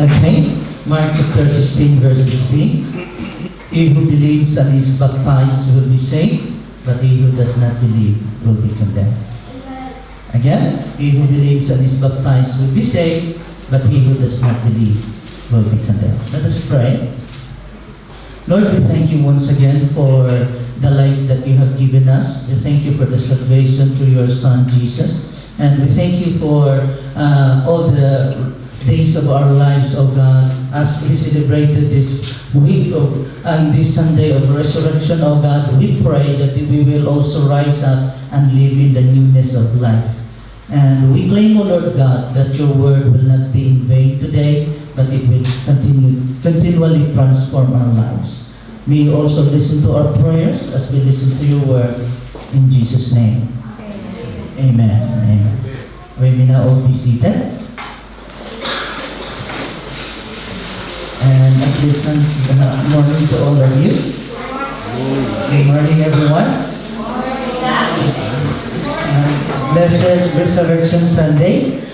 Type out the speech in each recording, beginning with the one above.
Okay, Mark chapter 16, verse 16. He who believes and is baptized will be saved, but he who does not believe will be condemned. Again, he who believes and is baptized will be saved, but he who does not believe will be condemned. Let us pray. Lord, we thank you once again for the life that you have given us. We thank you for the salvation through your Son, Jesus. And we thank you for all the days of our lives, O God, as we celebrated this week and this Sunday of resurrection, O God. We pray that we will also rise up and live in the newness of life. And we claim, O Lord God, that your word will not be in vain today, but it will continually transform our lives. May you also listen to our prayers as we listen to your word. In Jesus' name. Amen. Amen. We may now all be seated. And at listen, good morning to all of you. Good morning, everyone. Blessed Resurrection Sunday.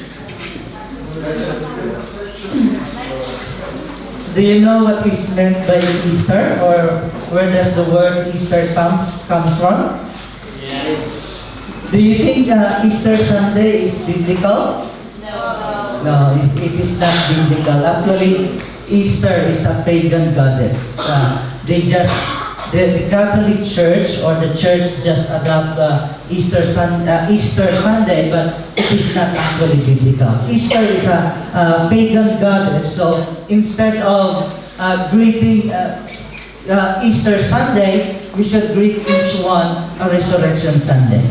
Do you know what is meant by Easter, or where does the word Easter comes from? Do you think Easter Sunday is biblical? No, it is not biblical. Actually, Easter is a pagan goddess. The Catholic Church or the Church just adopt Easter Sunday, but it is not actually biblical. Easter is a pagan goddess, so instead of greeting Easter Sunday, we should greet each one a Resurrection Sunday.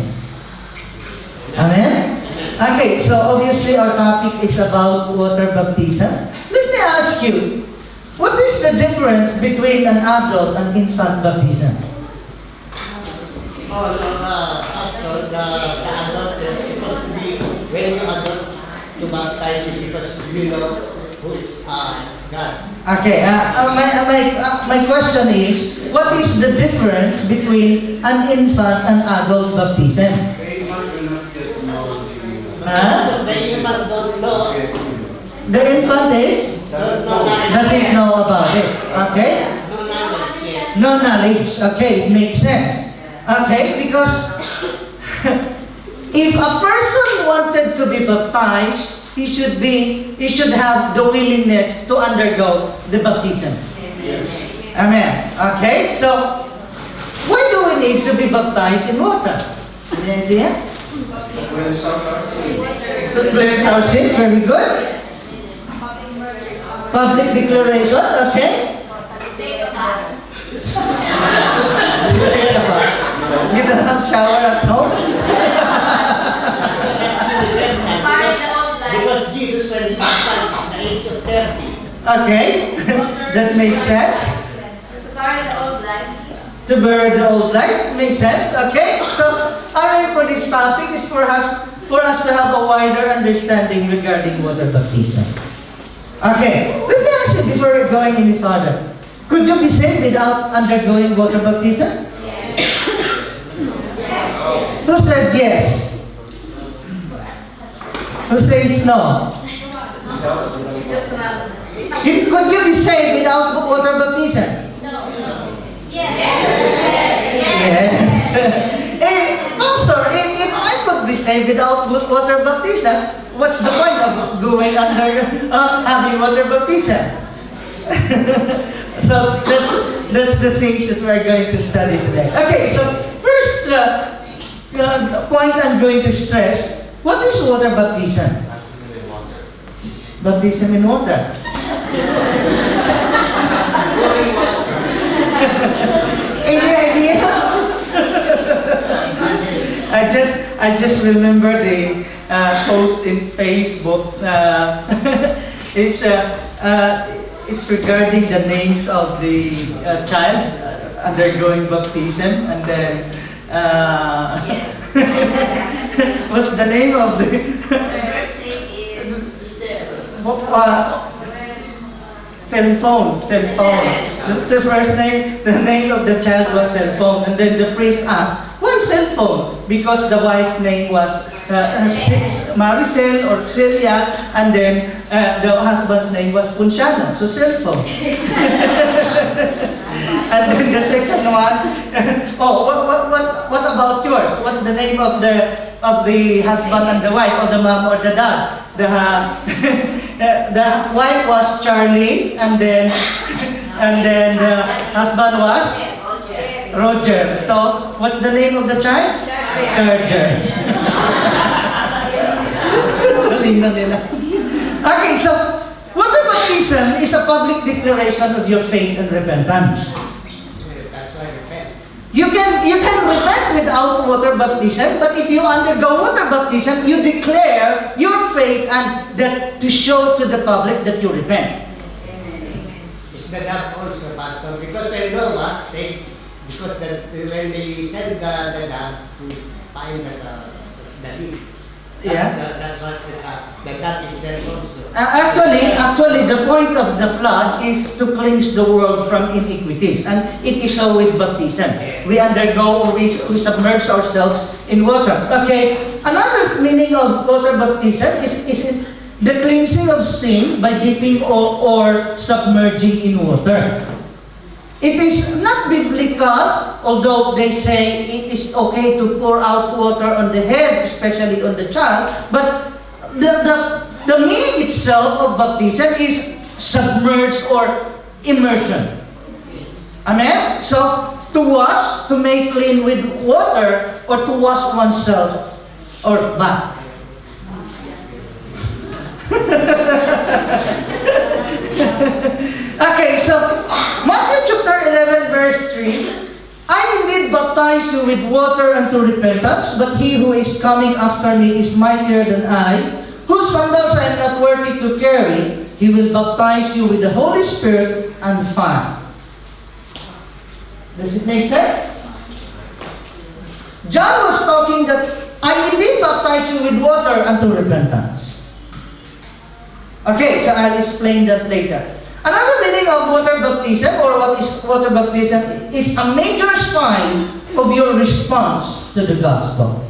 Amen? Okay, so obviously our topic is about water baptism. Let me ask you, what is the difference between an adult and infant baptism? Pastor, the adult is supposed to be when you adult to baptize you because you know who is God. Okay, my question is, what is the difference between an infant and adult baptism? Because the infant don't know. The infant is? Doesn't know about it. Okay? No knowledge yet. No knowledge. Okay, it makes sense. Okay, because if a person wanted to be baptized, he should have the willingness to undergo the baptism. Amen. Okay, so why do we need to be baptized in water? Any idea? To cleanse our sin. Very good. Public declaration. Okay. You don't have shower at home? Because Jesus, when he baptized at the age of 30. Okay. That makes sense. To bury the old life. To bury the old life. Makes sense. Okay. So, our aim for this topic is for us to have a wider understanding regarding water baptism. Okay. Let me ask you before we're going any further. Could you be saved without undergoing water baptism? Who said yes? Who says no? Could you be saved without water baptism? Yes. Pastor, if I could be saved without water baptism, what's the point of going under having water baptism? So that's the things that we're going to study today. Okay, so first point I'm going to stress, what is water baptism? Baptism in water. Any idea? I just remember the post in Facebook. It's regarding the names of the child undergoing baptism, and then what's the name of the? First name is Cell phone. That's the first name. The name of the child was cell phone, and then the priest asked, "Why cell phone?" Because the wife's name was Maricel or Celia, and then the husband's name was Ponciano, so cell phone. And then the second one, what about yours? What's the name of the husband and the wife, or the mom or the dad? The wife was Charlie, and then the husband was Roger. So what's the name of the child? Charger. Galing na nila. Okay, so water baptism is a public declaration of your faith and repentance. That's why repent. You can repent without water baptism, but if you undergo water baptism, you declare your faith and that to show to the public that you repent. It's the dove also, Pastor, because when Noah said, because when they send the dove to find that's the leaf. That's what the dove is there also. Actually, the point of the flood is to cleanse the world from iniquities, and it is so with baptism. We undergo, or we submerge ourselves in water. Okay, another meaning of water baptism is the cleansing of sin by dipping or submerging in water. It is not biblical, although they say it is okay to pour out water on the head, especially on the child, but the meaning itself of baptism is submerged or immersion. Amen? So, to wash, to make clean with water, or to wash oneself, or bath. Okay, so Matthew chapter 11 verse 3, I indeed baptize you with water unto repentance, but he who is coming after me is mightier than I, whose sandals I am not worthy to carry. He will baptize you with the Holy Spirit and fire. Does it make sense? John was talking that I indeed baptize you with water unto repentance. Okay, so I'll explain that later. Another meaning of water baptism, or what is water baptism, is a major sign of your response to the gospel.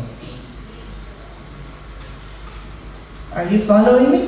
Are you following me?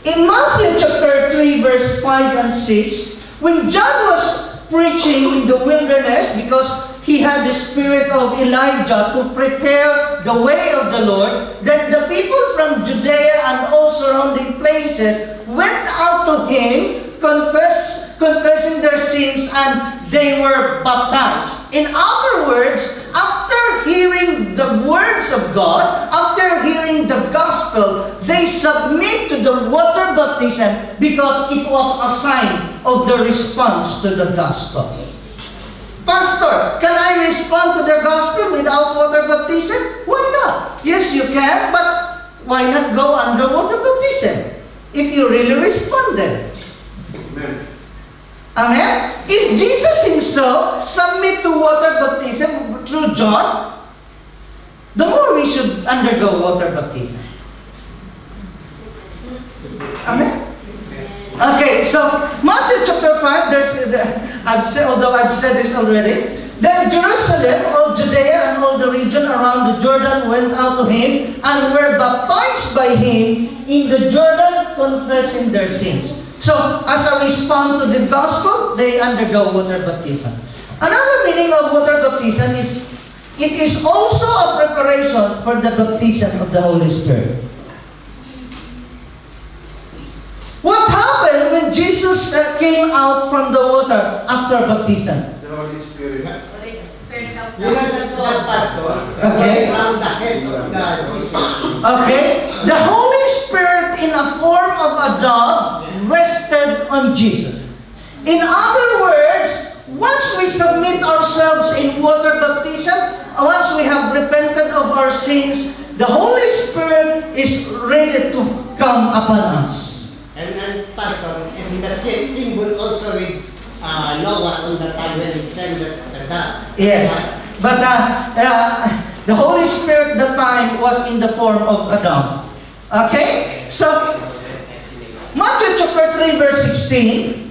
In Matthew chapter 3, verse 5 and 6, when John was preaching in the wilderness because he had the spirit of Elijah to prepare the way of the Lord, then the people from Judea and all surrounding places went out to him, confessing their sins, and they were baptized. In other words, after hearing the words of God, after hearing the gospel, they submit to the water baptism because it was a sign of the response to the gospel. Pastor, can I respond to the gospel without water baptism? Why not? Yes, you can, but why not go under water baptism if you really responded? Amen. Amen? If Jesus himself submit to water baptism through John, the more we should undergo water baptism. Amen? Okay, so Matthew chapter 5, although I've said this already, then Jerusalem, all Judea, and all the region around the Jordan went out to him and were baptized by him in the Jordan, confessing their sins. So, as a response to the gospel, they undergo water baptism. Another meaning of water baptism is, it is also a preparation for the baptism of the Holy Spirit. What happened when Jesus came out from the water after baptism? The Holy Spirit. Spirit comes You know down. that pastor, Okay. around the head of the Jesus. Okay? The Holy Spirit in a form of a dove rested on Jesus. In other words, once we submit ourselves in water baptism, once we have repented of our sins, the Holy Spirit is ready to come upon us. And pastor, and the same symbol also with Noah on the time when he sent the dove. Yes. But the Holy Spirit that time was in the form of a dove. Okay? So, Matthew chapter 3 verse 16.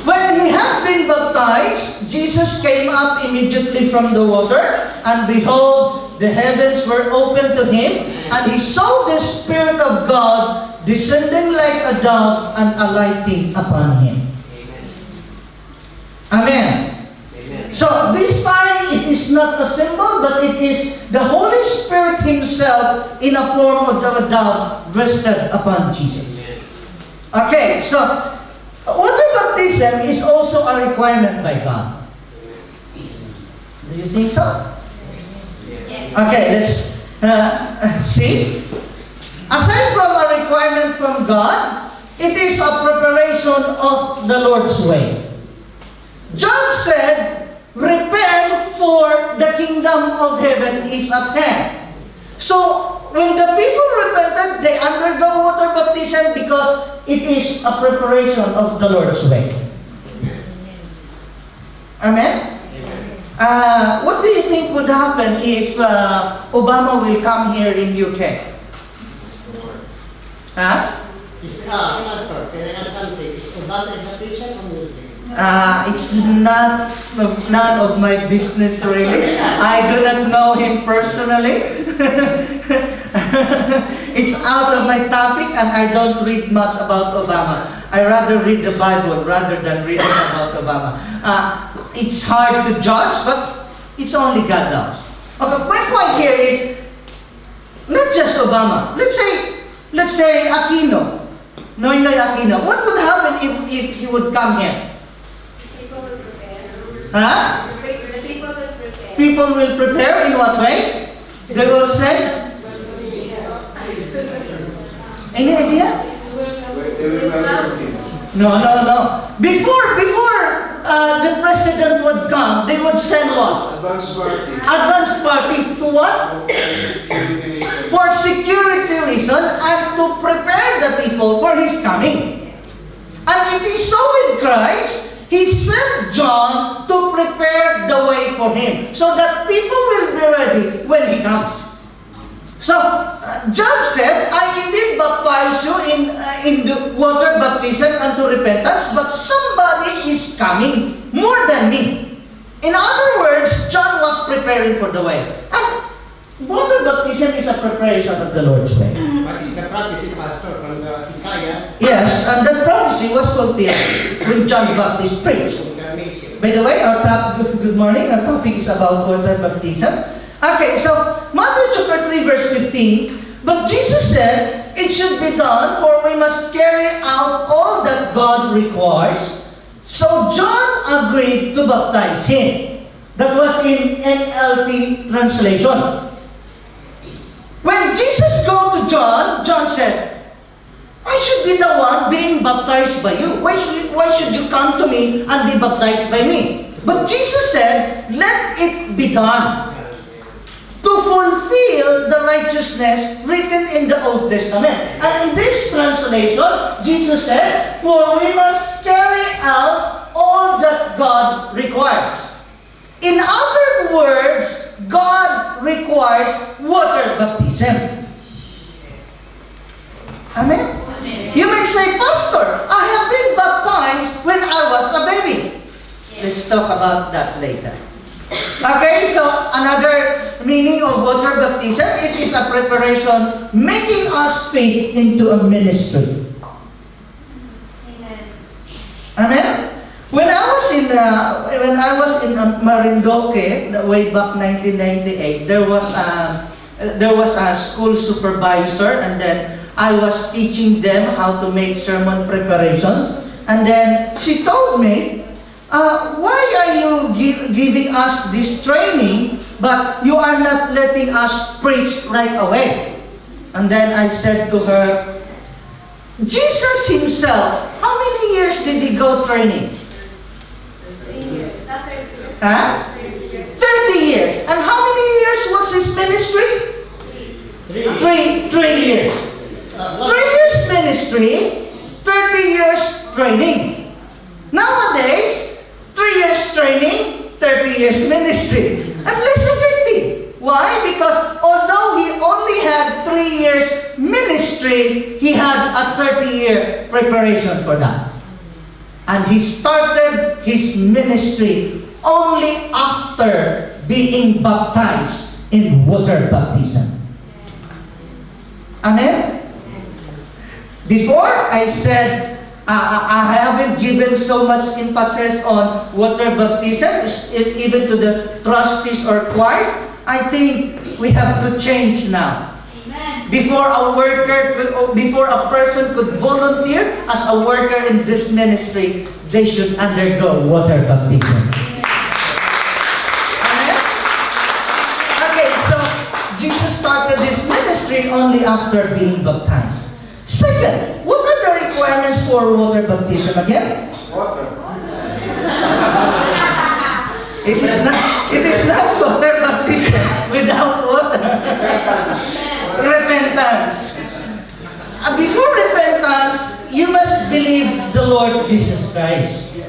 When When he had been baptized, Jesus came up immediately from the water, and behold, the heavens were opened to him, and he saw the Spirit of God descending like a dove and alighting upon him. Amen. So this time it is not a symbol, but it is the Holy Spirit Himself in a form of a dove rested upon Jesus. Okay, so water baptism is also a requirement by God. Do you think so? Okay, let's see. Aside from a requirement from God, it is a preparation of the Lord's way. John said, repent, for the kingdom of heaven is at hand. So, when the people repented, they undergo water baptism because it is a preparation of the Lord's way. Amen? What do you think would happen if Obama will come here in UK? Huh? Pastor, can I ask something? Is Obama a Christian or Muslim? It's not none of my business really. I do not know him personally. It's out of my topic, and I don't read much about Obama. I rather read the Bible rather than reading about Obama. It's hard to judge, but it's only God knows. Okay, my point here is not just Obama. Let's say Aquino, Noynoy Aquino. What would happen if he would come here? People will prepare. Huh? The people will prepare. People will prepare in what way? They will say. Any idea? No. Before the president would come, they would send what? Advance party to what? For security reason and to prepare the people for his coming. And it is so in Christ, He sent John to prepare the way for him so that people will be ready when he comes. So, John said, I indeed baptize you in the water baptism unto repentance, but somebody is coming more than me. In other words, John was preparing for the way. And water baptism is a preparation of the Lord's way. What is the prophecy, Pastor, from the Isaiah? Yes, and that prophecy was fulfilled when John the Baptist preached. By the way, good morning, our topic is about water baptism. Okay, so Matthew chapter 3 verse 15, but Jesus said, it should be done, for we must carry out all that God requires. So John agreed to baptize him. That was in NLT translation. When Jesus go to John, John said, I should be the one being baptized by you. Why should you come to me and be baptized by me? But Jesus said, let it be done, to fulfill the righteousness written in the Old Testament. And in this translation, Jesus said, for we must carry out all that God requires. In other words, God requires water baptism. Amen? You may say, Pastor, I have been baptized when I was a baby. Let's talk about that later. Okay, so another meaning of water baptism, it is a preparation making us fit into a ministry. Amen. Amen? When I was in Marindoque, way back 1998, there was a school supervisor, and then I was teaching them how to make sermon preparations, and then she told me, why are you giving us this training, but you are not letting us preach right away? And then I said to her, Jesus himself, how many years did he go training? 3 years. Not 30 years. Huh? 30 years. 30 years. And how many years was his ministry? 3 years. 3 years ministry, 30 years training. Nowadays, 3 years training, 30 years ministry. And less effective. Why? Because although he only had 3 years ministry, he had a 30-year preparation for that. And he started his ministry only after being baptized in water baptism. Amen? Before, I said, I haven't given so much emphasis on water baptism, even to the trustees or choirs. I think we have to change now. Amen. Before a person could volunteer as a worker in this ministry, they should undergo water baptism. Amen? Okay, so Jesus started this ministry only after being baptized. Second, what are the requirements for water baptism again? It is not water baptism without water. Repentance. Before repentance, you must believe the Lord Jesus Christ.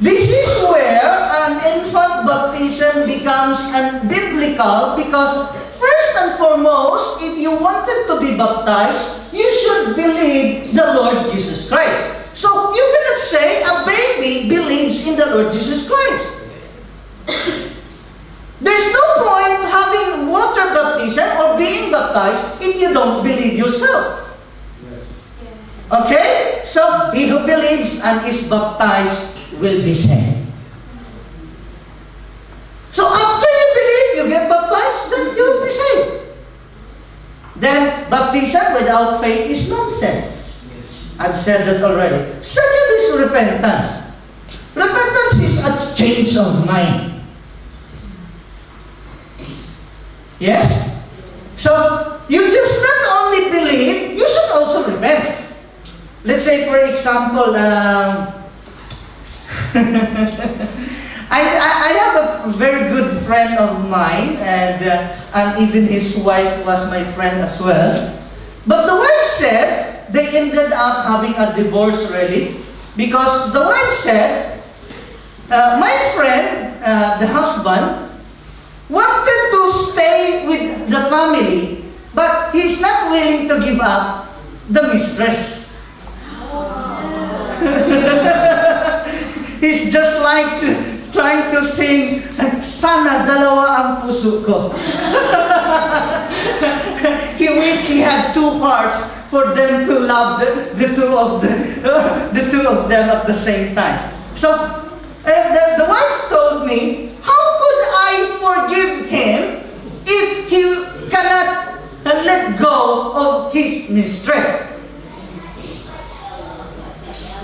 This is where an infant baptism becomes unbiblical, because first and foremost, if you wanted to be baptized, you should believe the Lord Jesus Christ. So you cannot say a baby believes in the Lord Jesus Christ. There's no point having water baptism or being baptized if you don't believe yourself. Okay? So he who believes and is baptized will be saved. So after you believe, you get baptized, then you will be saved. Then baptism without faith is nonsense. I've said that already. Second is repentance. Repentance is a change of mind. Yes? So, you just not only believe, you should also repent. Let's say, for example, I have a very good friend of mine, and even his wife was my friend as well. But the wife said they ended up having a divorce really, because the wife said, my friend, the husband, wanted to stay with the family, but he's not willing to give up the mistress. He's just like trying to sing, sana dalawa ang puso ko. He wished he had two hearts for them to love the two of them at the same time. So the wife told me, how could I forgive him if he cannot let go of his mistress?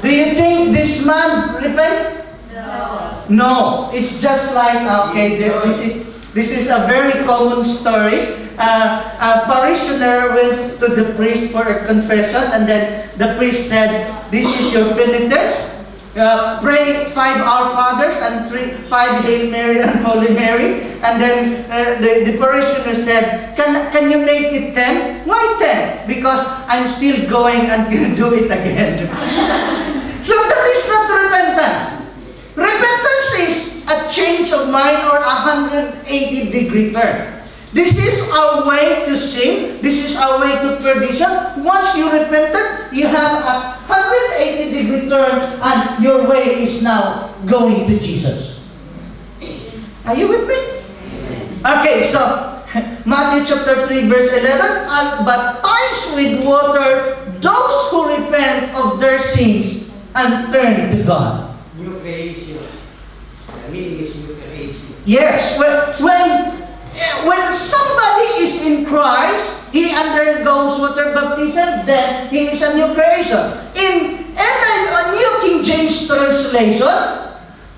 Do you think this man repent? No. No. It's just like, okay, this is a very common story. A parishioner went to the priest for a confession, and then the priest said, this is your penitence. Pray 5 Our Fathers and 5 Hail Mary and Holy Mary. And then the parishioner said, can you make it 10? Why 10? Because I'm still going and you do it again. So that is not repentance. Repentance is a change of mind or a 180-degree turn. This is our way to sin. This is our way to perdition. Once you repented, you have a 180-degree turn, and your way is now going to Jesus. Are you with me? Okay, so Matthew chapter 3 verse 11, and baptize with water those who repent of their sins and turn to God. New creation. The meaning is new creation. Yes, when somebody is in Christ, he undergoes water baptism, then he is a new creation. In New King James translation,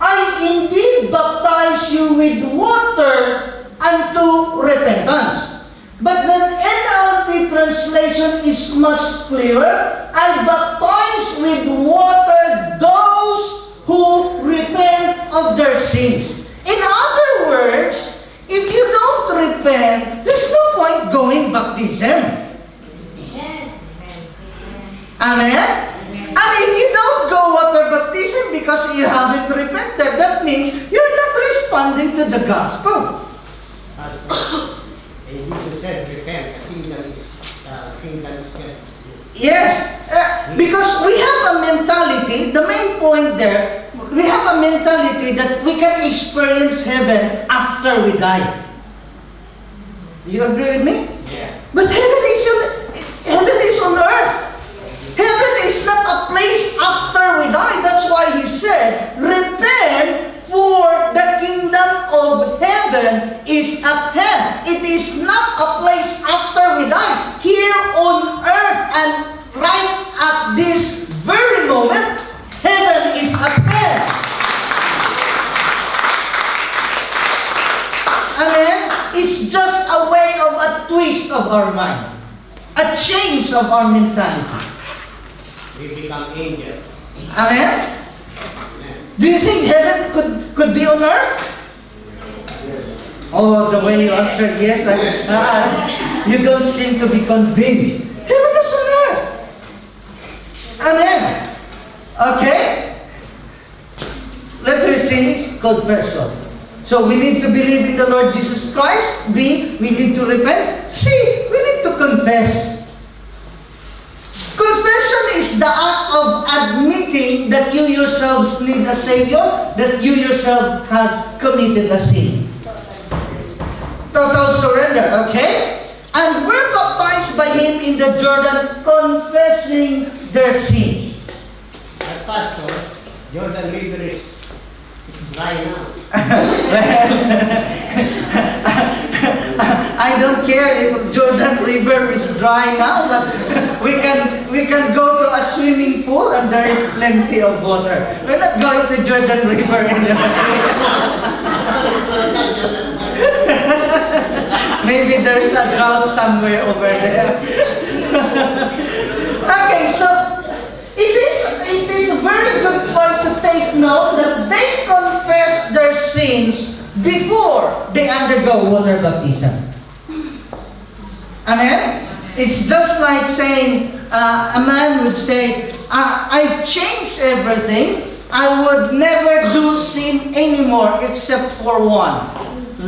I indeed baptize you with water unto repentance. But the NLT translation is much clearer. I baptize with water those who repent of their sins. In other words, if you don't repent, there's no point going baptism. Amen? And if you don't go water baptism because you haven't repented, that means you're not responding to the gospel. And Jesus said, repent, kingdom is near. Yes. Because we have a mentality, the main point there, we have a mentality that we can experience heaven after we die. Do you agree with me? Yeah. But heaven is on earth. Heaven is not a place after we die. That's why he said, repent, for the kingdom of heaven is at hand. It is not a place after we die. Here on earth and right at this very moment, heaven is at hand. Amen? It's just a way of a twist of our mind. A change of our mentality. We become angel. Amen? Do you think heaven could be on earth? Oh, the way you answered yes, you don't seem to be convinced. Heaven is on earth. Amen. Okay? Letter C is confession. So we need to believe in the Lord Jesus Christ. B, we need to repent. C, we need to confess. Confession is the act of admitting that you yourselves need a Savior, that you yourselves have committed a sin. Total surrender, okay? And we're baptized by Him in the Jordan, confessing their sins. But Pastor, Jordan River is dry now. I don't care if Jordan River is dry now, but we can go to a swimming pool and there is plenty of water. We're not going to Jordan River anymore. Maybe there's a drought somewhere over there. Okay, so it is a very good point to take note that they confess their sins before they undergo water baptism. Amen? It's just like saying, a man would say, I changed everything. I would never do sin anymore except for one,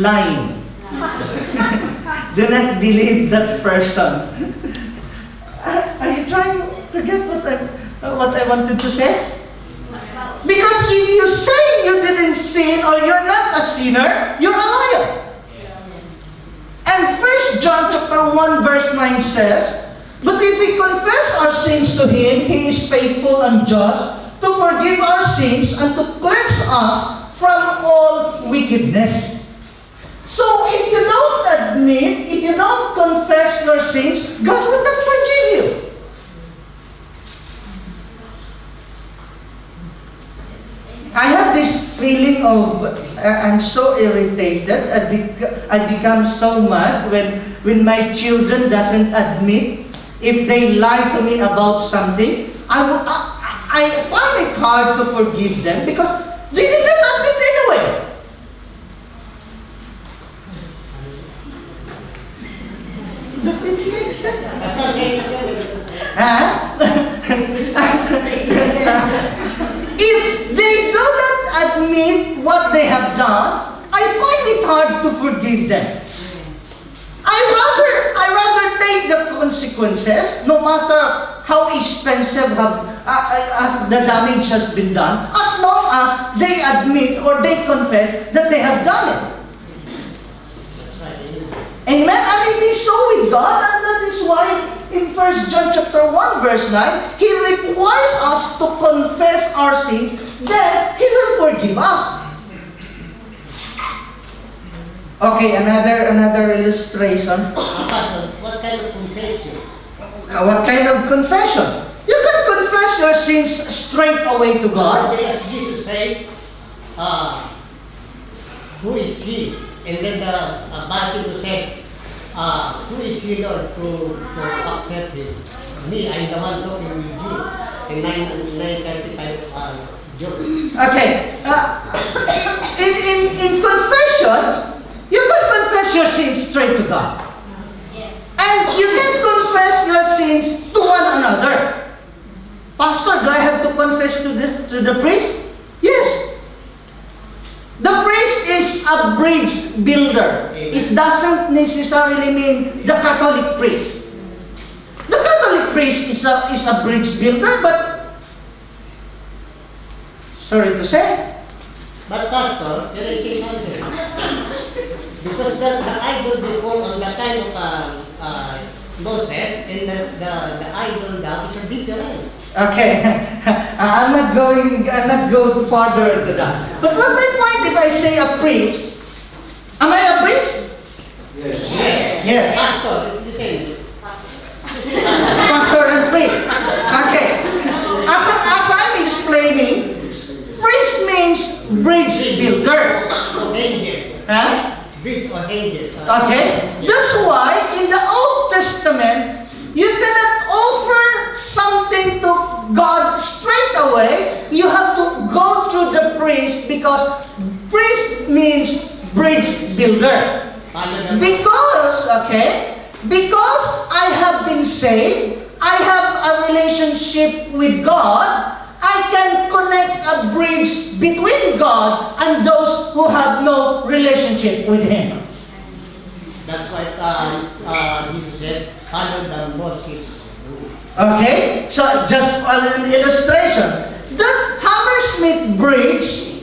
lying. Do not believe that person. Are you trying to get what I wanted to say? Because if you say you didn't sin or you're not a sinner, you're a liar. And 1 John chapter 1 verse 9 says, but if we confess our sins to Him, He is faithful and just to forgive our sins and to cleanse us from all wickedness. So if you don't admit, if you don't confess your sins, God will not forgive you. I have this feeling of I'm so irritated. I become so mad when my children doesn't admit if they lie to me about something. I find it hard to forgive them because they did not admit anyway. Does it make sense? Huh? If they do not admit what they have done, I find it hard to forgive them. I rather take the consequences, no matter how expensive as the damage has been done, as long as they admit or they confess that they have done it. Amen? And it is so with God, and that is why in 1 John chapter 1 verse 9, He requires us to confess our sins, then He will forgive us. Okay, another illustration. Pastor, what kind of confession? What kind of confession? You can confess your sins straight away to God. Because Jesus said, who is He? And then the Bible said, who is He, Lord, to accept Him? Me, I'm the one talking with you. In 9:35, John. Okay. In confession, you can confess your sins straight to God. Yes. And you can confess your sins to one another. Pastor, do I have to confess to the priest? Yes. The priest is a bridge builder. It doesn't necessarily mean the Catholic priest. The Catholic priest is a bridge builder, but sorry to say, But Pastor, can I say something? Because the idol before on the time of Moses and the idol now is a different. okay, I'm not going further into that. But what my point if I say a priest? Am I a priest? Yes. Pastor, it's the same. Pastor and priest. Okay. As I'm explaining, priest means bridge builder. Or angels. Huh? Bridge or angels. Okay? That's why in the Old Testament, you cannot offer something to God straight away. You have to go through the priest because priest means bridge builder. Because I have been saved, I have a relationship with God, I can connect a bridge between God and those who have no relationship with Him. That's why Jesus said, follow the Moses rule. Okay? So, just an illustration. That Hammersmith Bridge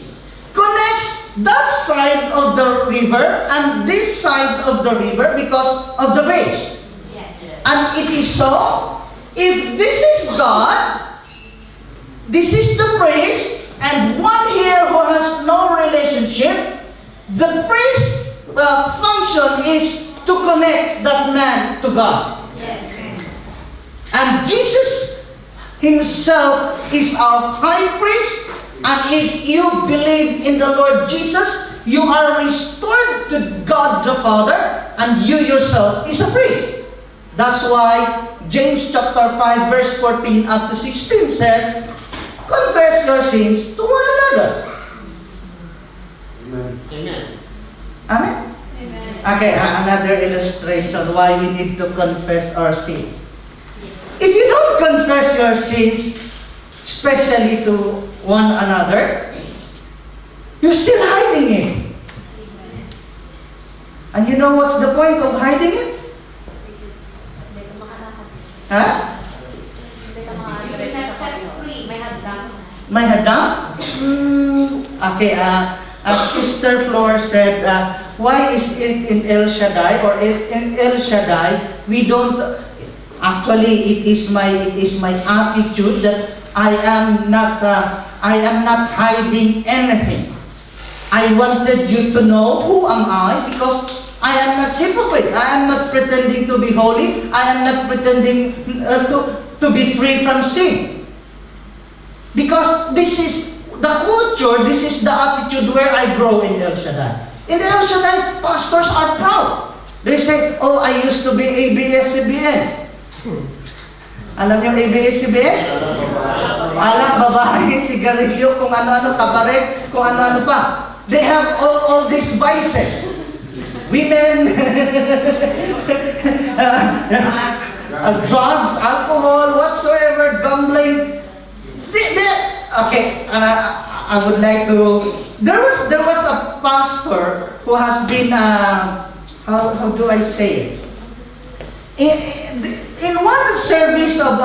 connects that side of the river and this side of the river because of the bridge. And it is so, if this is God, this is the priest, and one here who has no relationship, the priest's function is to connect that man to God. And Jesus Himself is our high priest, and if you believe in the Lord Jesus, you are restored to God the Father, and you yourself is a priest. That's why James chapter 5 verse 14 up to 16 says, confess your sins to one another. Amen. Amen? Amen. Okay, another illustration why we need to confess our sins. If you don't confess your sins, especially to one another, you're still hiding it. And you know what's the point of hiding it? Huh? May hadang? Okay, as Sister Flor said, why is it in El Shaddai or in El Shaddai, we don't, actually it is my attitude that I am not hiding anything. I wanted you to know who am I because I am not hypocrite. I am not pretending to be holy. I am not pretending to be free from sin. Because this is the culture, this is the attitude where I grow in El Shaddai. In El Shaddai, pastors are proud. They say, oh, I used to be ABS-CBN. Alam niyo ABS-CBN? Alam, babae, sigarilyo, kung ano-ano, kabaret, kung ano-ano pa. They have all these vices. Women, drugs, alcohol, whatsoever, gambling. Okay, I would like to. There was a pastor who has been how do I say it? In one service of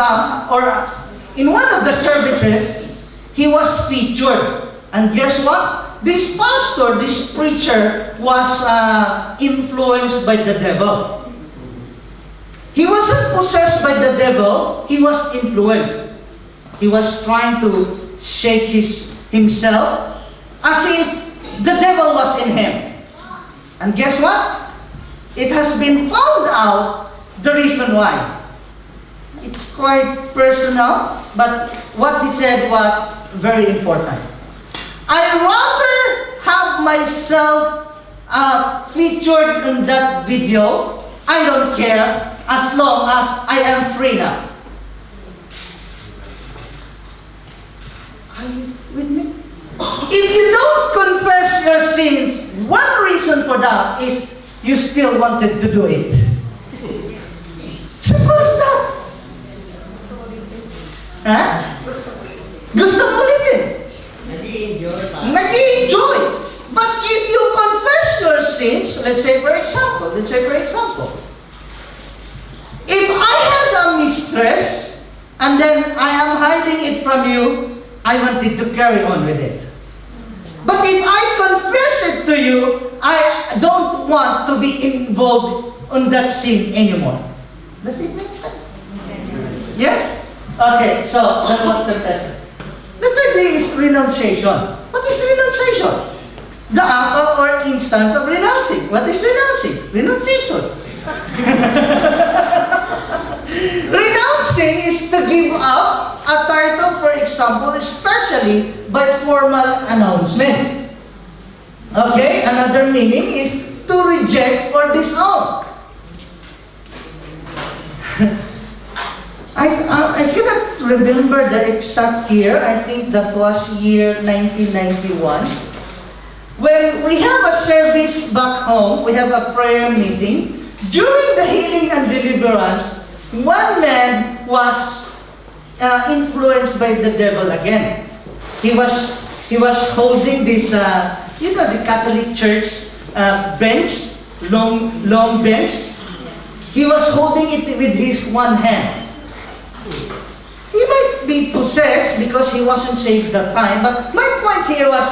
or in one of the services, he was featured, and guess what? This pastor, this preacher, was influenced by the devil. He wasn't possessed by the devil, he was influenced. He was trying to shake himself as if the devil was in him. And guess what? It has been found out the reason why. It's quite personal, but what he said was very important. I rather have myself featured in that video. I don't care as long as I am free now. Are you with me? If you don't confess your sins, one reason for that is you still wanted to do it. Simple as that. Huh? Gusto mo ulitin. Nag-i-enjoy. But if you confess your sins, let's say for example, if I had a mistress and then I am hiding it from you, I wanted to carry on with it. But if I confess it to you, I don't want to be involved on that sin anymore. Does it make sense? Yes? Okay, so that was confession. The third day is renunciation. What is renunciation? The act or instance of renouncing. What is renouncing? Renunciation. Renouncing is to give up a title, for example, especially by formal announcement. Okay, another meaning is to reject or disown. I cannot remember the exact year. I think that was year 1991. When we have a service back home, we have a prayer meeting. During the healing and deliverance, one man was influenced by the devil again. He was holding this, the Catholic Church bench, long bench. He was holding it with his one hand. He might be possessed because he wasn't saved that time, but my point here was,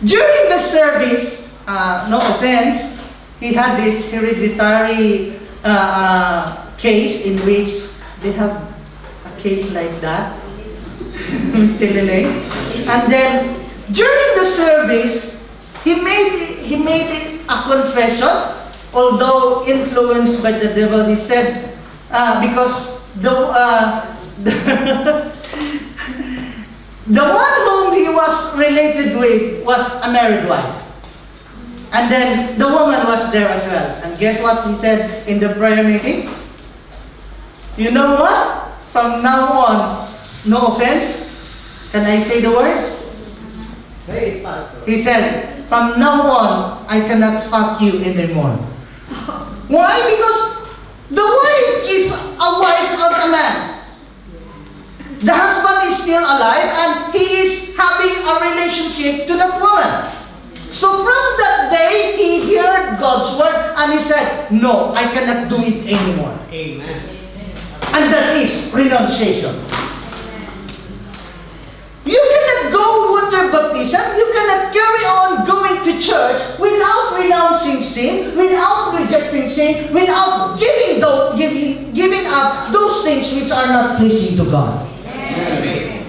during the service, no offense, he had this hereditary case in which they have a case like that, and then during the service, he made a confession, although influenced by the devil. He said, because the one whom he was related with was a married wife. And then the woman was there as well. And guess what he said in the prayer meeting? You know what? From now on, no offense, can I say the word? Say it, Pastor. He said, from now on, I cannot fuck you anymore. Why? Because the wife is a wife of a man. The husband is still alive and he is having a relationship to that woman. So from that day, he heard God's word and he said, no, I cannot do it anymore. Amen. And that is renunciation. You cannot go water baptism, you cannot carry on going to church without renouncing sin, without rejecting sin, without giving up those things which are not pleasing to God. Amen.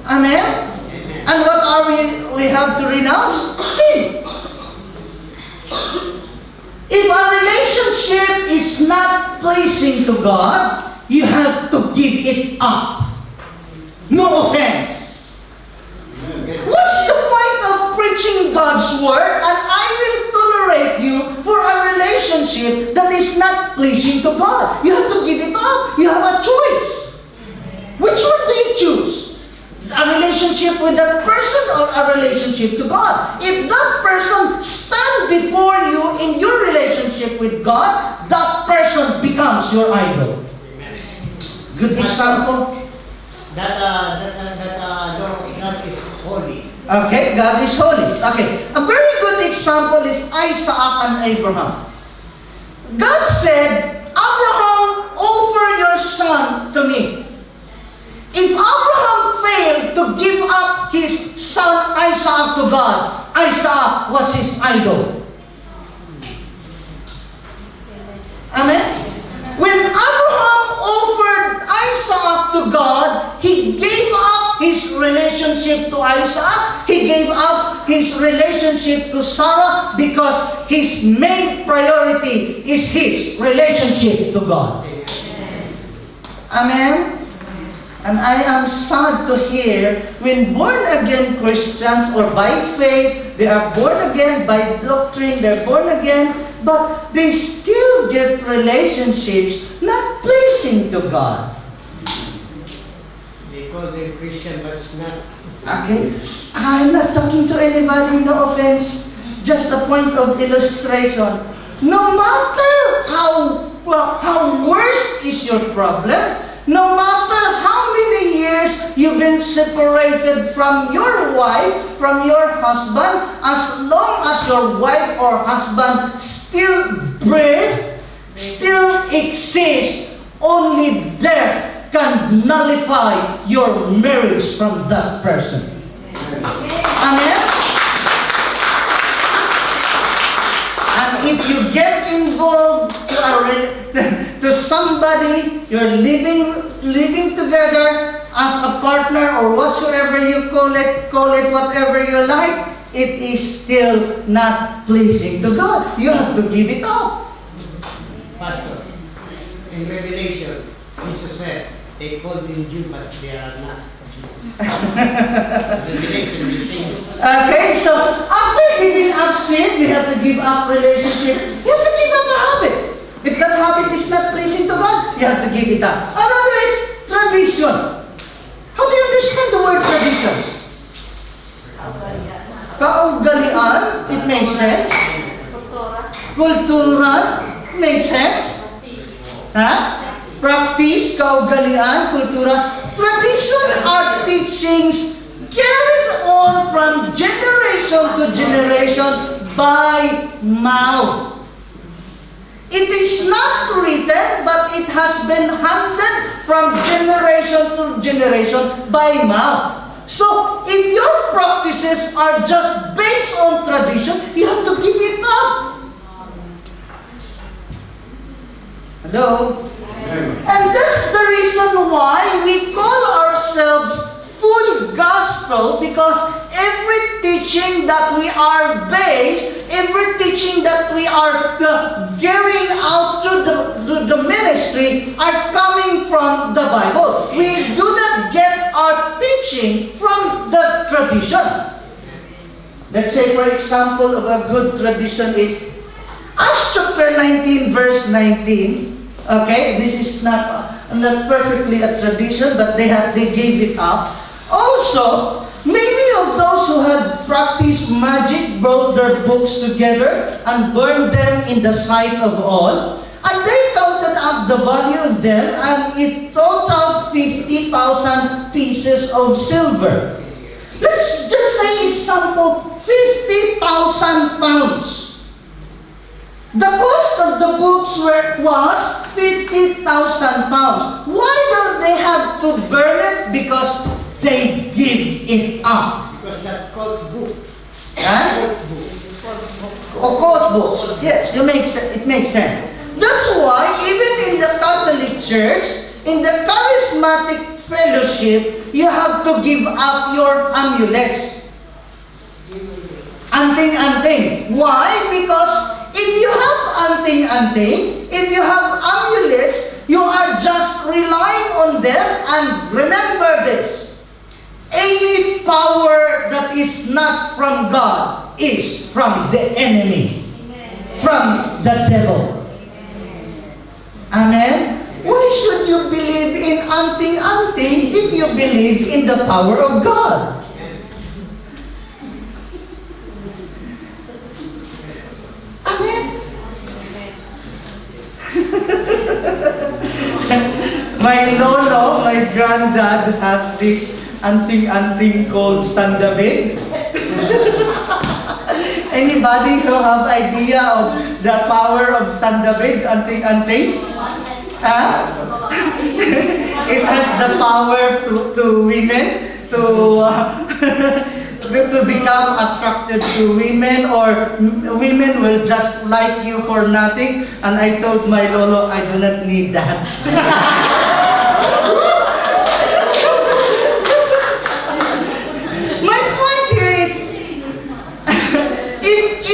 Amen? And what are we have to renounce? Sin. If a relationship is not pleasing to God, you have to give it up. No offense. What's the point of preaching God's word and I will tolerate you for a relationship that is not pleasing to God? You have to give it up. You have a choice. Which one do you choose? A relationship with that person or a relationship to God? If that person stands before you in your relationship with God, that person becomes your idol. Good example. God is holy. Okay, God is holy. Okay, a very good example is Isaac and Abraham. God said, Abraham, offer your son to me. If Abraham failed to give up his son Isaac to God, Isaac was his idol. Amen? When Abraham offered Isaac to God, he gave up his relationship to Isaac, he gave up his relationship to Sarah because his main priority is his relationship to God. Amen? And I am sad to hear when born-again Christians or by faith, they are born again by doctrine, they're born again, but they still get relationships not pleasing to God. They call them Christian, but it's not. Okay? I'm not talking to anybody, no offense. Just a point of illustration. No matter how worse is your problem, no matter how many years you've been separated from your wife, from your husband, as long as your wife or husband still breathes, still exists, only death and nullify your marriage from that person. Amen? And if you get involved to somebody, you're living together as a partner or whatsoever you call it whatever you like, it is still not pleasing to God. You have to give it up. Pastor, in Revelation, Jesus said, they called him Jew, but they are not Jew. Revelation, you see. Okay, so after giving up sin, we have to give up relationship. You have to give up a habit. If that habit is not pleasing to God, you have to give it up. Another is tradition. How do you understand the word tradition? Kaugalian, it makes sense. Kultura, makes sense. Practice, kaugalian, kultura. Tradition are teachings carried on from generation to generation by mouth. It is not written, but it has been handed from generation to generation by mouth. So, if your practices are just based on tradition, you have to give it up. Hello? And that's the reason why we call ourselves full gospel, because every teaching that we are based, every teaching that we are carrying out through the ministry are coming from the Bible. We do not get our teaching from the tradition. Let's say, for example, of a good tradition is Acts chapter 19, verse 19. Okay, this is not perfectly a tradition, but they gave it up. Also, many of those who had practiced magic brought their books together and burned them in the sight of all. And they counted up the value of them, and it totaled 50,000 pieces of silver. Let's just say example, 50,000 pounds. The cost of the books was 50,000 pounds. Why don't they have to burn it? Because they give it up. Because that's called books. Huh? Or code books. Yes, it makes sense. That's why even in the Catholic Church, in the charismatic fellowship, you have to give up your amulets. Anting-anting. Why? Because if you have anting-anting, if you have amulets, you are just relying on them. And remember this, any power that is not from God is from the enemy, from the devil. Amen? Why should you believe in anting-anting if you believe in the power of God? Amen? My lolo, my granddad has this anting-anting called San David. Anybody who have idea of the power of San David, anting-anting? It has the power to women, to become attracted to women, or women will just like you for nothing. And I told my lolo, I do not need that. My point here is, if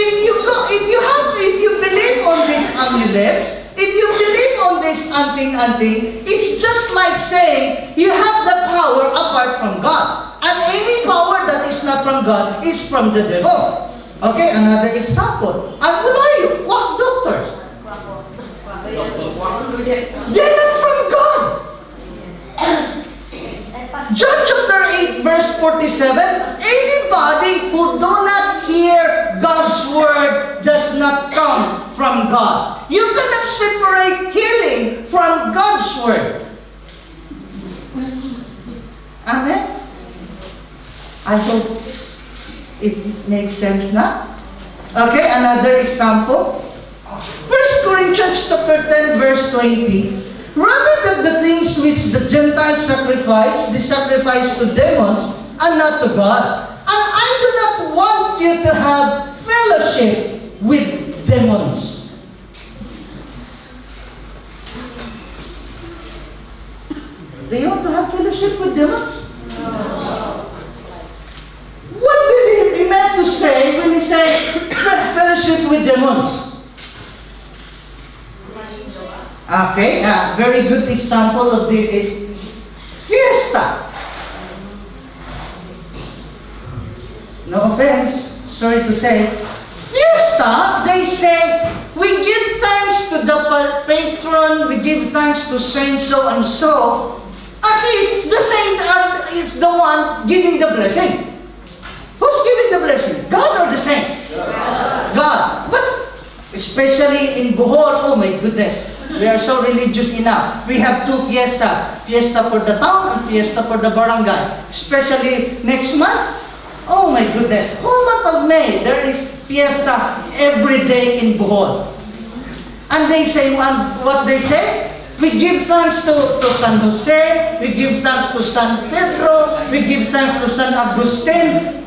you believe on these amulets, if you believe on this anting-anting, it's just like saying you have the power apart from God. And any power that is not from God is from the devil. Okay, another example. Albularyo, quack doctors. They're not from God. John chapter 8 verse 47, anybody who do not hear God's word does not come from God. You cannot separate healing from God's word. Amen? I hope it makes sense now. Okay, another example. 1 Corinthians chapter 10 verse 20. Rather than the things which the Gentiles sacrifice, they sacrifice to demons and not to God. And I do not want you to have fellowship with demons. Do you want to have fellowship with demons? What did he meant to say when he said fellowship with demons? Okay, a very good example of this is fiesta. No offense, sorry to say. Fiesta, they say, we give thanks to the patron, we give thanks to saint so and so, as if the saint is the one giving the blessing. Who's giving the blessing? God or the saint? God. But especially in Bohol, oh my goodness, we are so religious enough. We have two fiestas. Fiesta for the town and fiesta for the barangay. Especially next month. Oh my goodness. Whole month of May, there is fiesta every day in Bohol. And they say, what they say? We give thanks to San Jose, we give thanks to San Pedro, we give thanks to San Agustin.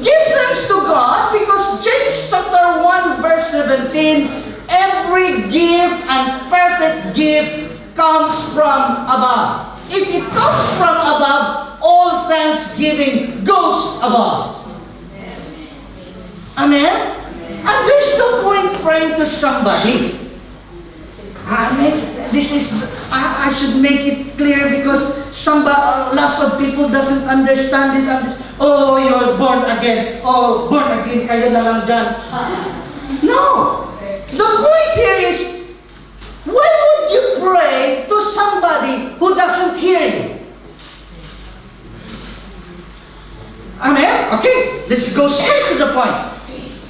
Give thanks to God because James chapter 1 verse 17, every gift and perfect gift comes from above. If it comes from above, all thanksgiving goes above. Amen? And there's no point praying to somebody. I should make it clear because lots of people doesn't understand this and this. Oh, you're born again. Oh, born again kayo na lang dyan. No. The point here is, why would you pray to somebody who doesn't hear you? Amen? Okay, let's go straight to the point.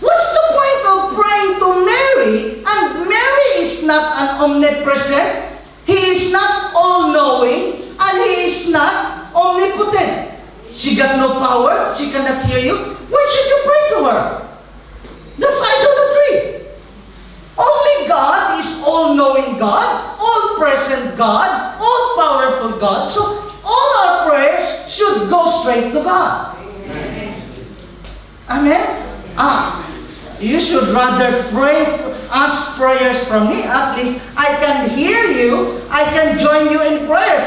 What's the point of praying to Mary? And Mary is not an omnipresent. He is not all-knowing. And He is not omnipotent. She got no power. She cannot hear you. Why should you pray to her? That's idolatry. Only God is all-knowing God, all-present God, all-powerful God. So all our prayers should go straight to God. Amen? You should rather ask prayers from me. At least I can hear you. I can join you in prayers.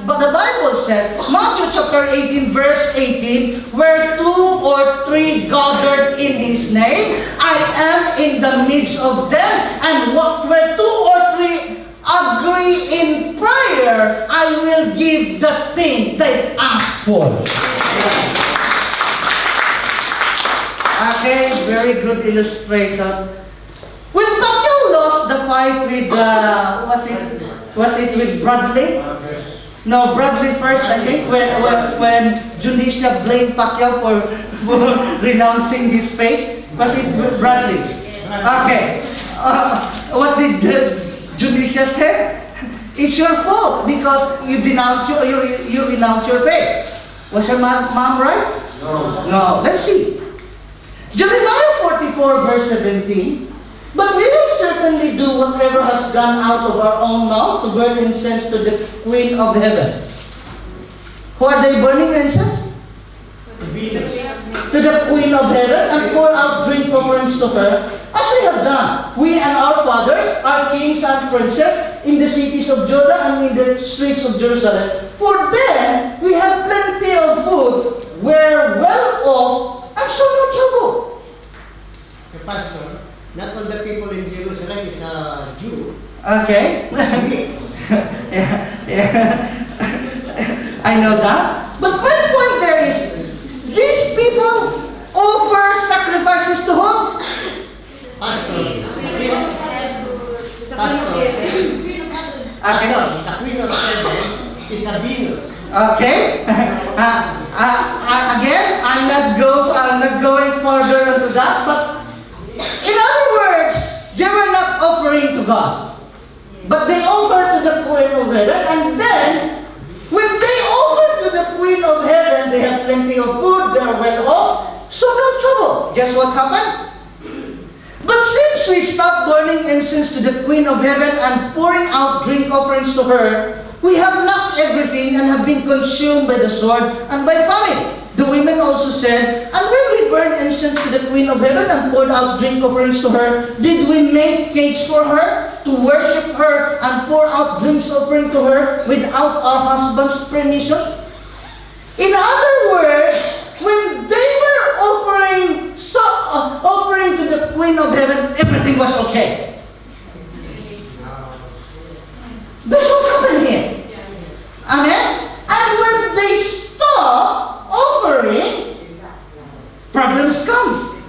But the Bible says, Matthew chapter 18, verse 18, where 2 or 3 gathered in His name, I am in the midst of them. And where 2 or 3 agree in prayer, I will give the thing they ask for. Okay, very good illustration. When Pacquiao lost the fight with, was it with Bradley? No, Bradley first, I think, when Junisha blamed Pacquiao for renouncing his faith. Was it with Bradley? Okay. What did Junisha say? It's your fault because you renounce your faith. Was her mom right? No. Let's see. Jeremiah 44 verse 17, but we will certainly do whatever has gone out of our own mouth to burn incense to the Queen of Heaven. Who are they burning incense? To the Queen of Heaven, and pour out drink offerings to her, as we have done, we and our fathers, our kings and princes, in the cities of Judah and in the streets of Jerusalem. For then we have plenty of food, we're well off, and so no trouble. The pastor, not all the people in Jerusalem is a Jew. Okay. yeah. I know that. But my point there is, these people offer sacrifices to whom? Pastor, Okay. the Queen of Heaven is a Venus. Okay. Again, I'm not going further into that, but in other words, they were not offering to God, but they offered to the Queen of Heaven, and then when they offered to the Queen of Heaven, they have plenty of food, they are well off, so no trouble. Guess what happened? But since we stopped burning incense to the Queen of Heaven and pouring out drink offerings to her, We have lacked everything and have been consumed by the sword and by famine. The women also said, and when we burned incense to the Queen of Heaven and poured out drink offerings to her, did we make cakes for her, to worship her and pour out drinks offering to her without our husband's permission? In other words, when they were offering to the Queen of Heaven, everything was okay. That's what happened here. Amen? And when they stop offering, problems come.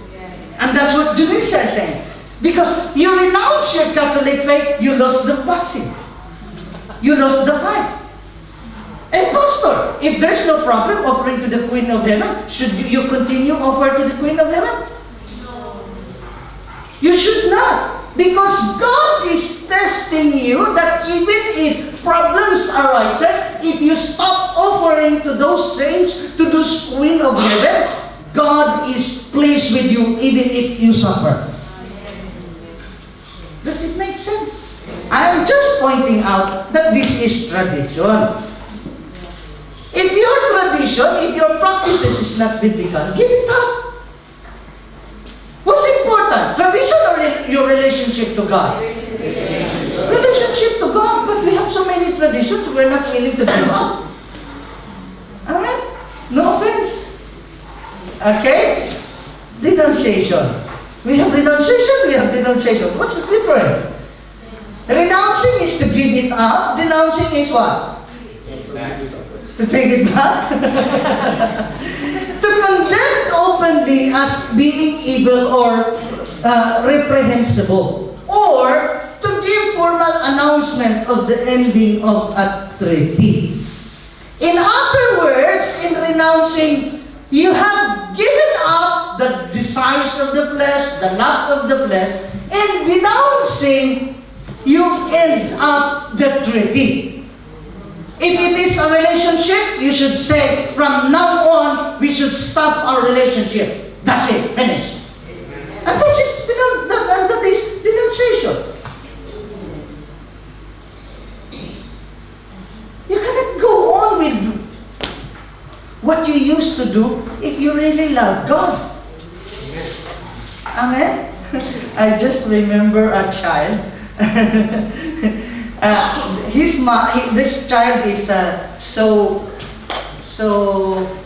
And that's what Judicia is saying. Because you renounce your Catholic faith, you lost the boxing. You lost the fight. And pastor, if there's no problem offering to the Queen of Heaven, should you continue offer to the Queen of Heaven? No. You should not. Because God is testing you that even if problems arises, if you stop offering to those saints, to those Queen of Heaven, God is pleased with you even if you suffer. Does it make sense? I am just pointing out that this is tradition. If your tradition, if your practices is not biblical, give it up. What's important? Tradition or your relationship to God? Relationship to God. But we have so many traditions we're not willing to give up. Amen? No offense. Okay? Denunciation. We have renunciation, we have denunciation. What's the difference? Renouncing is to give it up. Denouncing is what? To take it back? To condemn openly as being evil or reprehensible. Or to give formal announcement of the ending of a treaty. In other words, in renouncing, you have given up the desires of the flesh, the lust of the flesh. In denouncing, you end up the treaty. If it is a relationship, you should say, from now on, we should stop our relationship. That's it. Finish. And that is denunciation. You cannot go on with what you used to do if you really love God. Amen? I just remember a child. This child is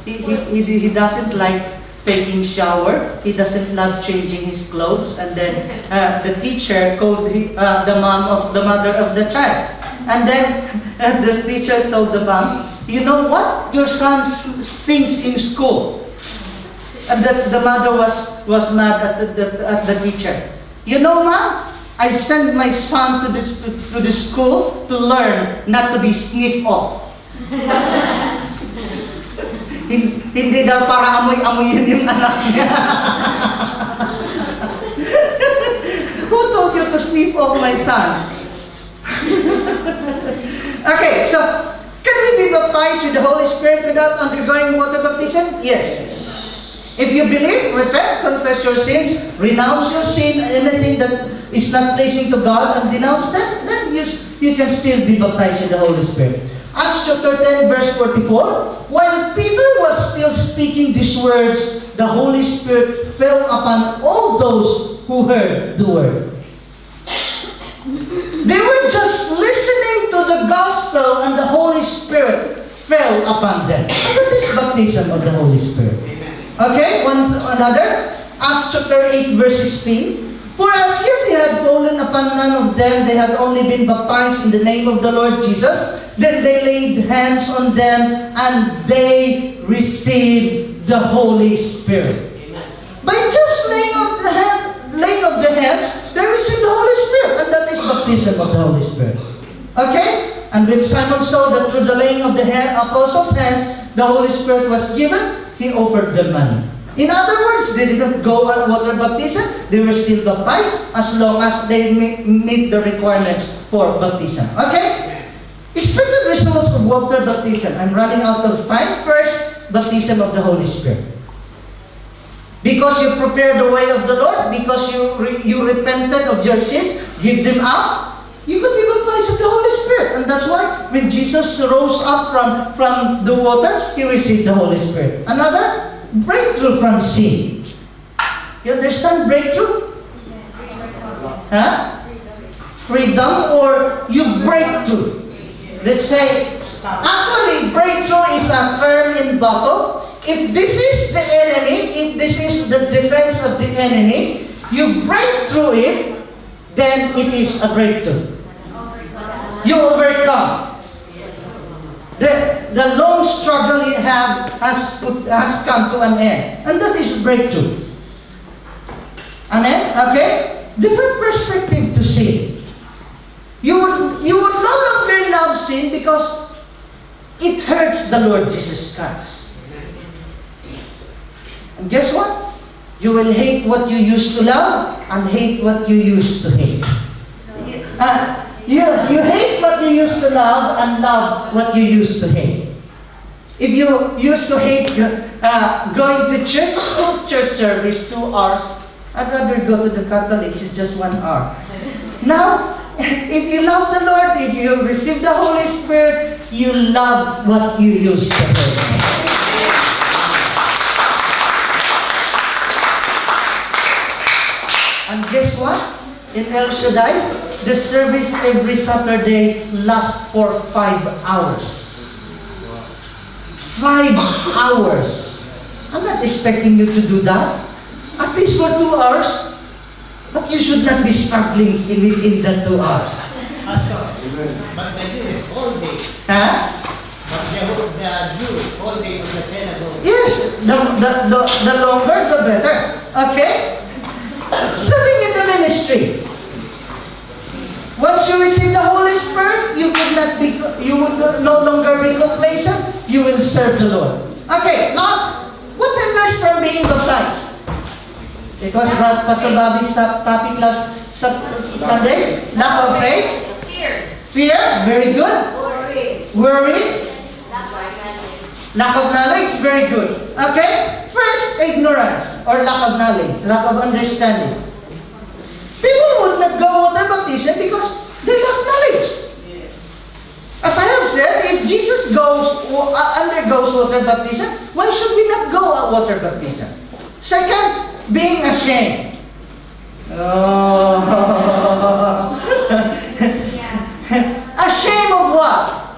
he doesn't like taking shower. He doesn't love changing his clothes. And then the teacher called the mother of the child. And then the teacher told the mom, you know what? Your son stinks in school. And the mother was mad at the teacher. You know, mom, I sent my son to the school to learn not to be sniffed off. Hindi daw para amoy-amoyin yung anak niya. Who told you to sniff off my son? Okay, so can we be baptized with the Holy Spirit without undergoing water baptism? Yes. If you believe, repent, confess your sins, renounce your sin, anything that is not pleasing to God, and denounce them, then you can still be baptized with the Holy Spirit. Acts chapter 10, verse 44, while Peter was still speaking these words, the Holy Spirit fell upon all those who heard the word. They were just listening to the gospel and the Holy Spirit fell upon them. And that is baptism of the Holy Spirit. Okay, another. Acts chapter 8, verse 16. For as yet they had fallen upon none of them, they had only been baptized in the name of the Lord Jesus. Then they laid hands on them, and they received the Holy Spirit. By just laying of the hands, they received the Holy Spirit, and that is baptism of the Holy Spirit. Okay? And when Simon saw that through the laying of the apostles' hands, the Holy Spirit was given, he offered them money. In other words, they didn't go on water baptism. They were still baptized as long as they meet the requirements for baptism. Okay? Expected results of water baptism. I'm running out of time. First, baptism of the Holy Spirit. Because you prepared the way of the Lord, because you repented of your sins, give them up, you could be baptized with the Holy Spirit. Spirit. And that's why when Jesus rose up from the water, he received the Holy Spirit. Another, breakthrough from sin. You understand breakthrough? Huh? Freedom, or you break through. Let's say, actually, breakthrough is a term in battle. If this is the enemy, if this is the defense of the enemy, you break through it, then it is a breakthrough. You overcome. The long struggle you have has come to an end. And that is breakthrough. Amen? Okay? Different perspective to sin. You would no longer love sin because it hurts the Lord Jesus Christ. And guess what? You will hate what you used to love and hate what you used to hate. You hate what you used to love and love what you used to hate. If you used to hate going to church service 2 hours, I'd rather go to the Catholics, it's just 1 hour. Now, if you love the Lord, if you receive the Holy Spirit, you love what you used to hate. And guess what? In El Shaddai, the service every Saturday lasts for 5 hours. 5 hours. I'm not expecting you to do that. At least for 2 hours. But you should not be struggling in that 2 hours. But the Jew is all day. Huh? But the Jew is all day to the synagogue. Yes, the longer the better. Okay? Serving in the ministry. Once you receive the Holy Spirit, you would no longer be complacent. You will serve the Lord. Okay, last. What hinders from being baptized? It was Pastor Bobby's topic last Sunday. Lack of faith. Fear. Very good. Worry. Lack of knowledge. Very good. Okay? First, ignorance or lack of knowledge, lack of understanding. People would not go water baptism because they lack knowledge. As I have said, if Jesus undergoes water baptism, why should we not go water baptism? Second, being ashamed. Oh. Ashamed of what?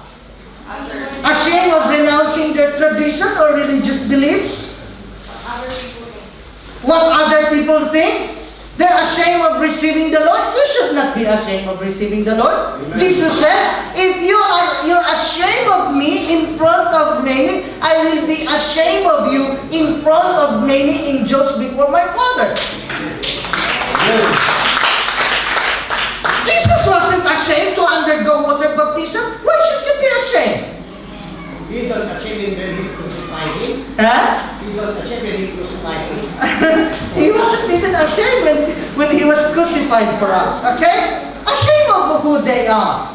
Ashamed of renouncing their tradition or religious beliefs? What other people think? They're ashamed of receiving the Lord. You should not be ashamed of receiving the Lord. Amen. Jesus said, if you're ashamed of me in front of many, I will be ashamed of you in front of many angels before my Father. Amen. Jesus wasn't ashamed to undergo water baptism. Why should you be ashamed? You don't ashamed when he crucified him. Huh? You don't ashamed when he crucified him. He wasn't even ashamed when he was crucified for us. Okay? Ashamed of who they are.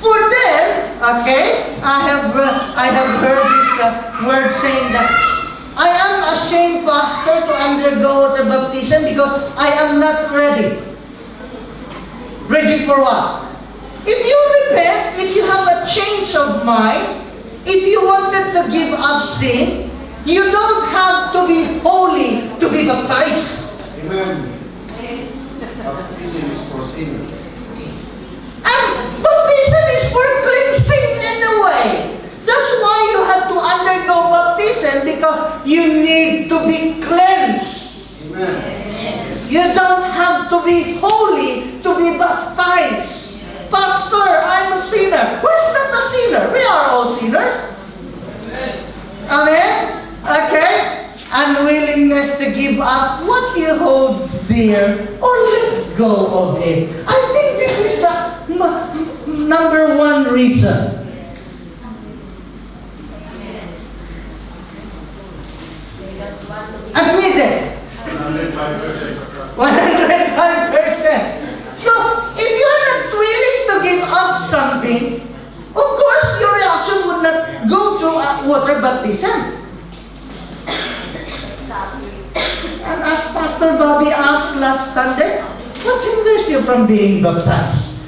For them, okay, I have heard this word saying that I am ashamed, Pastor, to undergo water baptism because I am not ready. Ready for what? If you repent, if you have a change of mind, if you wanted to give up sin, you don't have to be holy to be baptized. Amen. Baptism is for sinners. And baptism is for cleansing anyway. That's why you have to undergo baptism because you need to be cleansed. Amen. You don't have to be holy to be baptized. Pastor, I'm a sinner. Who's not a sinner? We are all sinners. Amen? Okay? Unwillingness to give up what you hold dear or let go of it. I think this is the number one reason. Admit it. 105%. So, if you're not willing to give up something, of course your reaction would not go through water baptism. And as Pastor Bobby asked last Sunday, what hinders you from being baptized?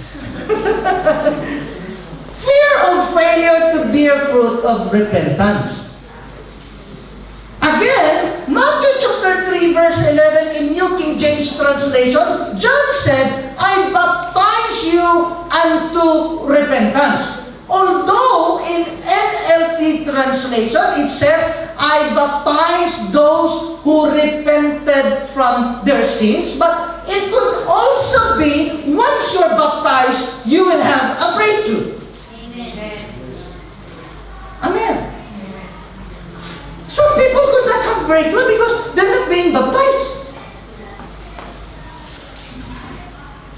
Fear of failure to bear fruit of repentance. Again, Matthew chapter 3 verse 11 in New King James translation, John said, I baptize you unto repentance. Although in NLT translation, it says, I baptize those who repented from their sins. But it could also be, once you're baptized, you will have a breakthrough. Amen. Amen. Some people could not have breakthrough because they're not being baptized.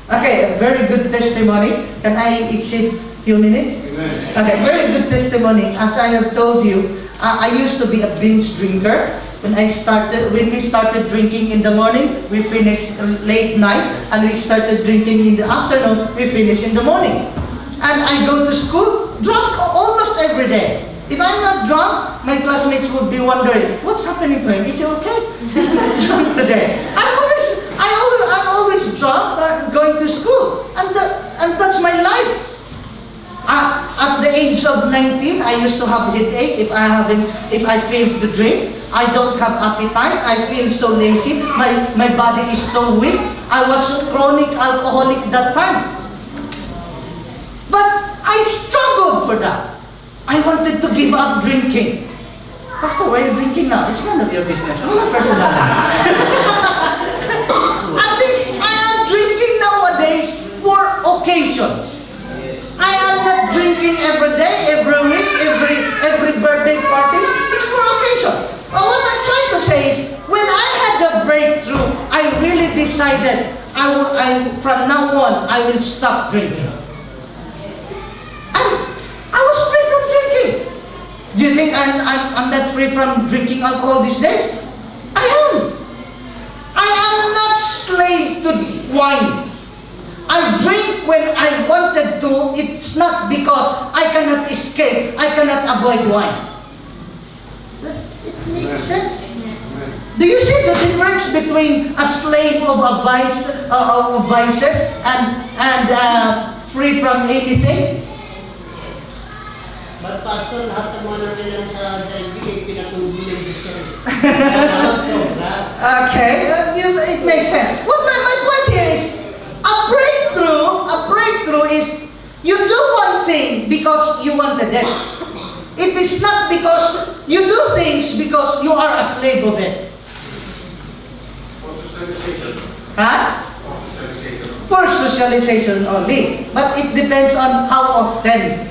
Okay, a very good testimony. Can I exceed few minutes? Amen. Okay, very good testimony. As I have told you, I used to be a binge drinker. When we started drinking in the morning, we finished late night, and we started drinking in the afternoon, we finish in the morning. And I go to school drunk almost every day. If I'm not drunk, my classmates would be wondering, what's happening to him? Is he okay? He's not drunk today. I'm always drunk going to school, and that's my life. At the age of 19, I used to have headache if I failed to drink. I don't have appetite. I feel so lazy. My body is so weak. I was chronic alcoholic that time. But I struggled for that. I wanted to give up drinking. Pastor, why are you drinking now? It's none of your business. Wala personal. At least I am drinking nowadays for occasions. I am not drinking every day, every week, every birthday party. It's for occasion. But what I'm trying to say is, when I had the breakthrough, I really decided from now on, I will stop drinking. And I was free from drinking. Do you think I'm not free from drinking alcohol these days? I am. I am not slave to wine. I drink when I wanted to. It's not because I cannot escape. I cannot avoid wine. Does it make sense? Do you see the difference between a slave of vices and free from anything? But Pastor, lahat ng mga nangyayang sa daigdig ay pinatubo ng Diyos. Okay, it makes sense. What my point here is, a breakthrough is you do one thing because you wanted it. It is not because you do things because you are a slave of it. For socialization. Huh? For socialization. For socialization only. But it depends on how often.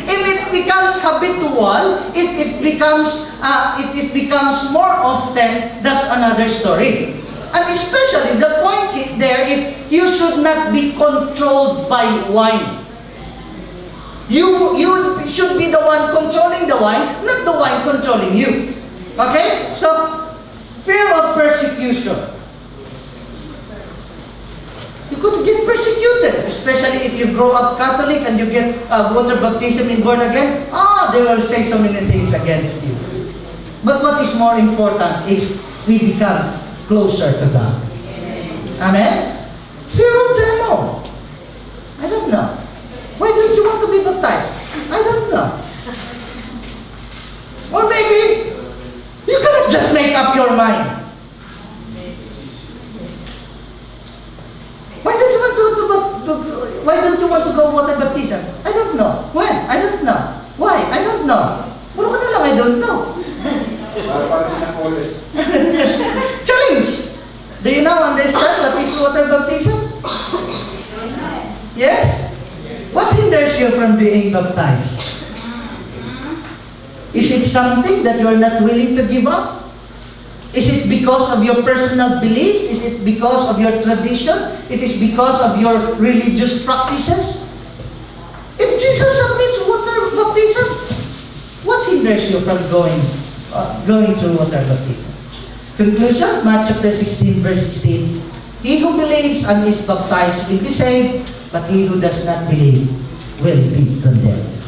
If it becomes habitual, it becomes more often, that's another story. And especially, the point there is, you should not be controlled by wine. You should be the one controlling the wine, not the wine controlling you. Okay? So, fear of persecution. You could get persecuted, especially if you grow up Catholic and you get water baptism in born again. They will say so many things against you. But what is more important is we become closer to God. Amen? Fear of the unknown. I don't know. Why don't you want to be baptized? I don't know. Or maybe you cannot just make up your mind. Why don't you want to go water baptism? I don't know. When? I don't know. Why? I don't know. Puro ka na lang, I don't know. Para silang always. Challenge! Do you now understand what is water baptism? Yes? What hinders you from being baptized? Is it something that you are not willing to give up? Is it because of your personal beliefs? Is it because of your tradition? It is because of your religious practices? If Jesus submits water baptism, what hinders you from going through water baptism? Conclusion, Mark chapter 16, verse 16. He who believes and is baptized will be saved, but he who does not believe will be condemned.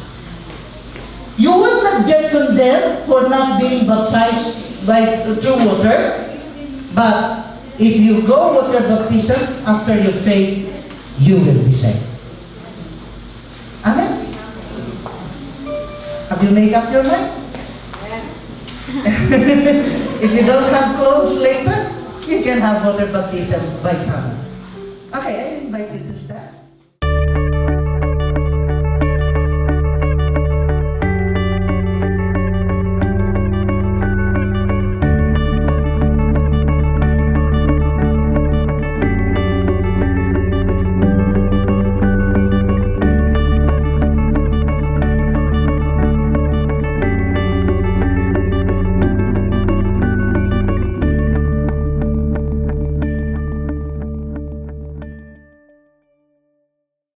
You will not get condemned for not being baptized through water, but if you go water baptism after your faith, you will be saved. Amen? Have you made up your mind? If you don't have clothes later, you can have water baptism by someone. Okay,